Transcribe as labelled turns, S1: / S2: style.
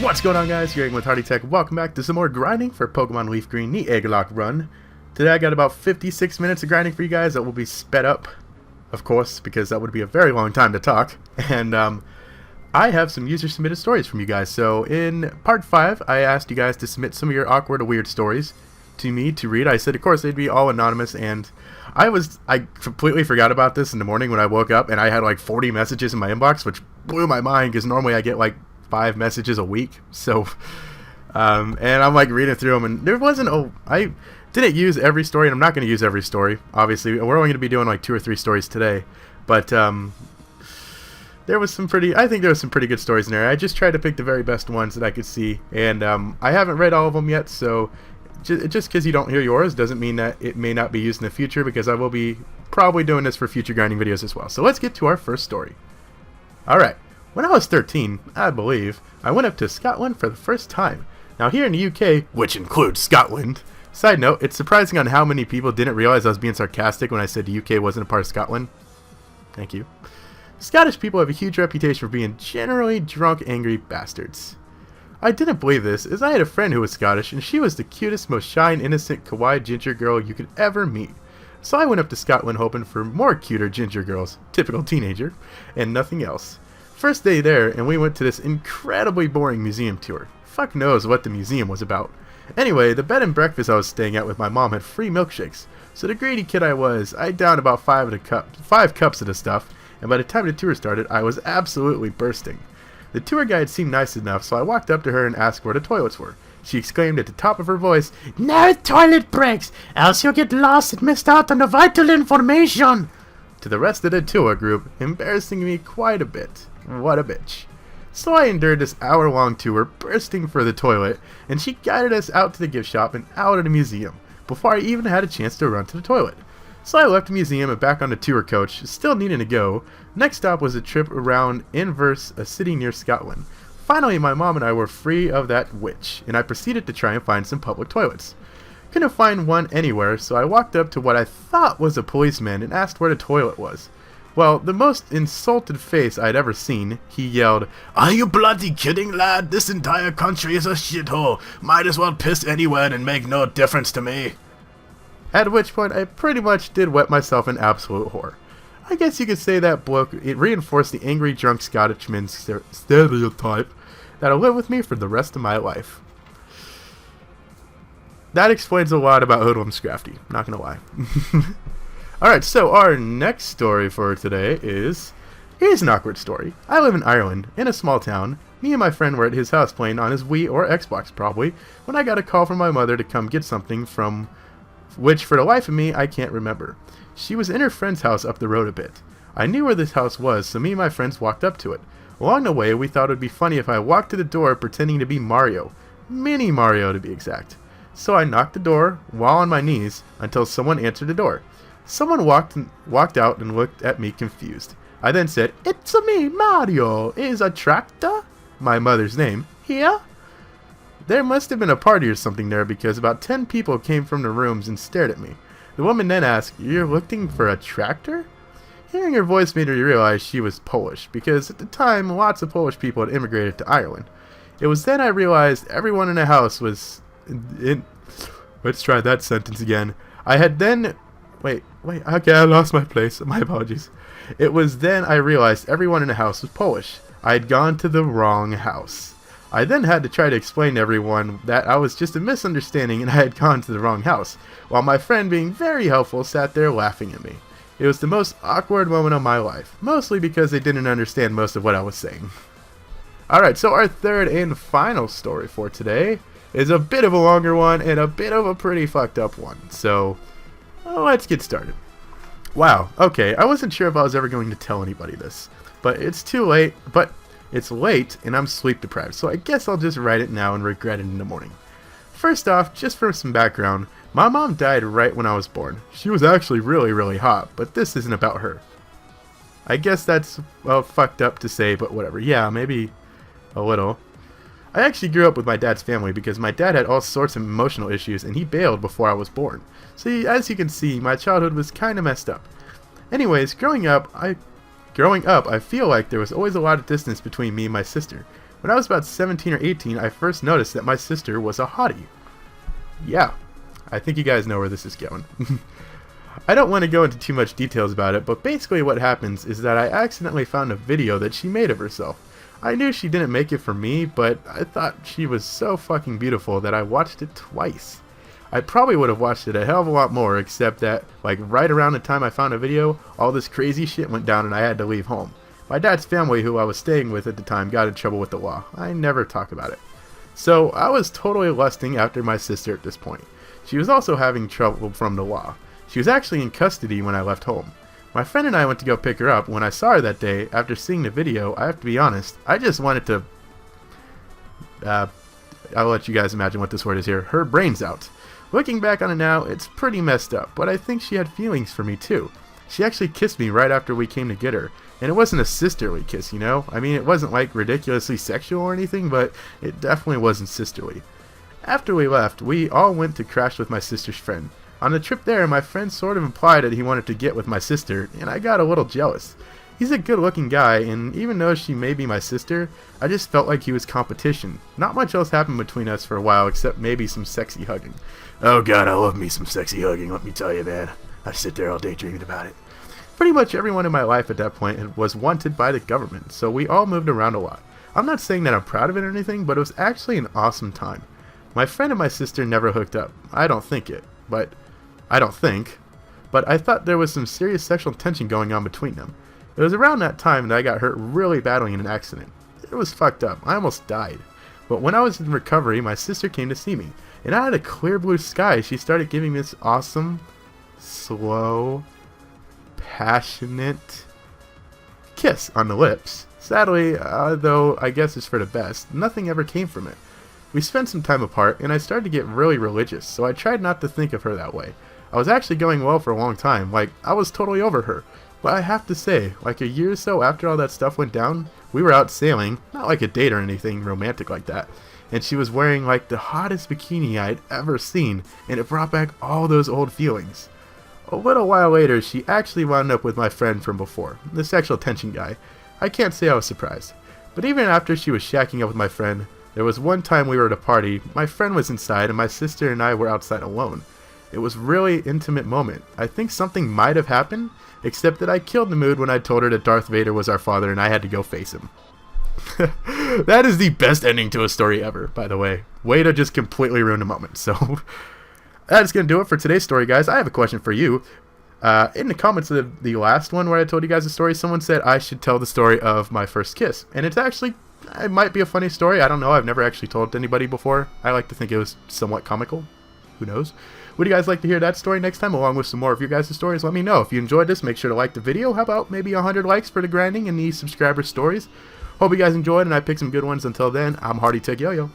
S1: What's going on, guys? You're with Hardy Tech. Welcome back to some more grinding for Pokemon Leaf Green, the Egg Lock run. Today I got about 56 minutes of grinding for you guys that will be sped up, of course, because that would be a very long time to talk. And I have some user-submitted stories from you guys. So in part 5, I asked you guys to submit some of your awkward or weird stories to me to read. I said, of course, they'd be all anonymous, and I completely forgot about this in the morning when I woke up, and I had like 40 messages in my inbox, which blew my mind because normally I get like 5 messages a week. So and I'm like reading through them, and there wasn't I didn't use every story, and I'm not going to use every story, obviously. We're only going to be doing like 2 or 3 stories today, but there was some pretty good stories in there. I just tried to pick the very best ones that I could see, and I haven't read all of them yet, so just because you don't hear yours doesn't mean that it may not be used in the future, because I will be probably doing this for future grinding videos as well. So let's get to our first story. Alright, when I was 13, I believe, I went up to Scotland for the first time. Now here in the UK, which includes Scotland, side note, it's surprising on how many people didn't realize I was being sarcastic when I said the UK wasn't a part of Scotland. Thank you. Scottish people have a huge reputation for being generally drunk, angry bastards. I didn't believe this, as I had a friend who was Scottish, and she was the cutest, most shy and innocent kawaii ginger girl you could ever meet. So I went up to Scotland hoping for more cuter ginger girls, typical teenager, and nothing else. First day there, and we went to this incredibly boring museum tour. Fuck knows what the museum was about. Anyway, the bed and breakfast I was staying at with my mom had free milkshakes, so the greedy kid I was, I downed about 5 cups of the stuff, and by the time the tour started, I was absolutely bursting. The tour guide seemed nice enough, so I walked up to her and asked where the toilets were. She exclaimed at the top of her voice, "No toilet breaks, else you'll get lost and missed out on the vital information!" To the rest of the tour group, embarrassing me quite a bit. What a bitch. So I endured this hour-long tour, bursting for the toilet, and she guided us out to the gift shop and out of the museum, before I even had a chance to run to the toilet. So I left the museum and back on the tour coach, still needing to go. Next stop was a trip around Inverse, a city near Scotland. Finally, my mom and I were free of that witch, and I proceeded to try and find some public toilets. Couldn't find one anywhere, so I walked up to what I thought was a policeman and asked where the toilet was. Well, the most insulted face I'd ever seen, he yelled, "Are you bloody kidding, lad? This entire country is a shithole. Might as well piss anywhere and make no difference to me." At which point, I pretty much did wet myself in absolute whore. I guess you could say that bloke, it reinforced the angry drunk Scottishman stereotype that'll live with me for the rest of my life. That explains a lot about Hoodlum Scrafty, not gonna lie. Alright, so our next story for today is an awkward story. I live in Ireland, in a small town. Me and my friend were at his house playing on his Wii or Xbox probably, when I got a call from my mother to come get something from which for the life of me I can't remember. She was in her friend's house up the road a bit. I knew where this house was, so me and my friends walked up to it. Along the way, we thought it would be funny if I walked to the door pretending to be Mario. Mini Mario to be exact. So I knocked the door, while on my knees, until someone answered the door. Someone walked out and looked at me confused. I then said, "It's me, Mario. Is a tractor," my mother's name, "here?" There must have been a party or something there, because about 10 people came from the rooms and stared at me. The woman then asked, "You're looking for a tractor?" Hearing her voice made me realize she was Polish, because at the time lots of Polish people had immigrated to Ireland. It was then I realized everyone in the house was let's try that sentence again. Wait, okay, I lost my place. My apologies. It was then I realized everyone in the house was Polish. I had gone to the wrong house. I then had to try to explain to everyone that I was just a misunderstanding and I had gone to the wrong house, while my friend, being very helpful, sat there laughing at me. It was the most awkward moment of my life, mostly because they didn't understand most of what I was saying. Alright, so our third and final story for today is a bit of a longer one and a bit of a pretty fucked up one, so let's get started. Wow, okay, I wasn't sure if I was ever going to tell anybody this, but it's late and I'm sleep deprived, so I guess I'll just write it now and regret it in the morning. First off, just for some background, my mom died right when I was born. She was actually really, really hot, but this isn't about her. I guess that's, well, fucked up to say, but whatever. Yeah, maybe a little. I actually grew up with my dad's family because my dad had all sorts of emotional issues and he bailed before I was born. So as you can see, my childhood was kind of messed up. Anyways, growing up, I feel like there was always a lot of distance between me and my sister. When I was about 17 or 18, I first noticed that my sister was a hottie. Yeah, I think you guys know where this is going. I don't want to go into too much details about it, but basically what happens is that I accidentally found a video that she made of herself. I knew she didn't make it for me, but I thought she was so fucking beautiful that I watched it twice. I probably would have watched it a hell of a lot more, except that, like, right around the time I found a video, all this crazy shit went down and I had to leave home. My dad's family, who I was staying with at the time, got in trouble with the law. I never talk about it. So, I was totally lusting after my sister at this point. She was also having trouble from the law. She was actually in custody when I left home. My friend and I went to go pick her up. When I saw her that day, after seeing the video, I have to be honest, I just wanted to... I'll let you guys imagine what this word is here. Her brains out. Looking back on it now, it's pretty messed up, but I think she had feelings for me too. She actually kissed me right after we came to get her. And it wasn't a sisterly kiss, you know? I mean, it wasn't like ridiculously sexual or anything, but it definitely wasn't sisterly. After we left, we all went to crash with my sister's friend. On the trip there, my friend sort of implied that he wanted to get with my sister, and I got a little jealous. He's a good looking guy, and even though she may be my sister, I just felt like he was competition. Not much else happened between us for a while, except maybe some sexy hugging. Oh god, I love me some sexy hugging, let me tell you, man. I sit there all day dreaming about it. Pretty much everyone in my life at that point was wanted by the government, so we all moved around a lot. I'm not saying that I'm proud of it or anything, but it was actually an awesome time. My friend and my sister never hooked up. I don't think, but I thought there was some serious sexual tension going on between them. It was around that time that I got hurt really badly in an accident. It was fucked up. I almost died. But when I was in recovery, my sister came to see me, and out of the clear blue sky, she started giving me this awesome, slow, passionate kiss on the lips. Sadly, though I guess it's for the best, nothing ever came from it. We spent some time apart, and I started to get really religious, so I tried not to think of her that way. I was actually going well for a long time, like, I was totally over her. But I have to say, like a year or so after all that stuff went down, we were out sailing, not like a date or anything romantic like that, and she was wearing like the hottest bikini I'd ever seen, and it brought back all those old feelings. A little while later, she actually wound up with my friend from before, the sexual tension guy. I can't say I was surprised. But even after she was shacking up with my friend, there was one time we were at a party, my friend was inside, and my sister and I were outside alone. It was a really intimate moment. I think something might have happened, except that I killed the mood when I told her that Darth Vader was our father and I had to go face him. That is the best ending to a story ever, by the way. Way to just completely ruin the moment. So, that is going to do it for today's story, guys. I have a question for you. In the comments of the last one where I told you guys the story, someone said I should tell the story of my first kiss. And it's actually, it might be a funny story. I don't know. I've never actually told it to anybody before. I like to think it was somewhat comical. Who knows? Would you guys like to hear that story next time, along with some more of your guys' stories? Let me know. If you enjoyed this, make sure to like the video. How about maybe 100 likes for the grinding and the subscriber stories? Hope you guys enjoyed, and I picked some good ones. Until then, I'm Hardy Tech Yo-Yo.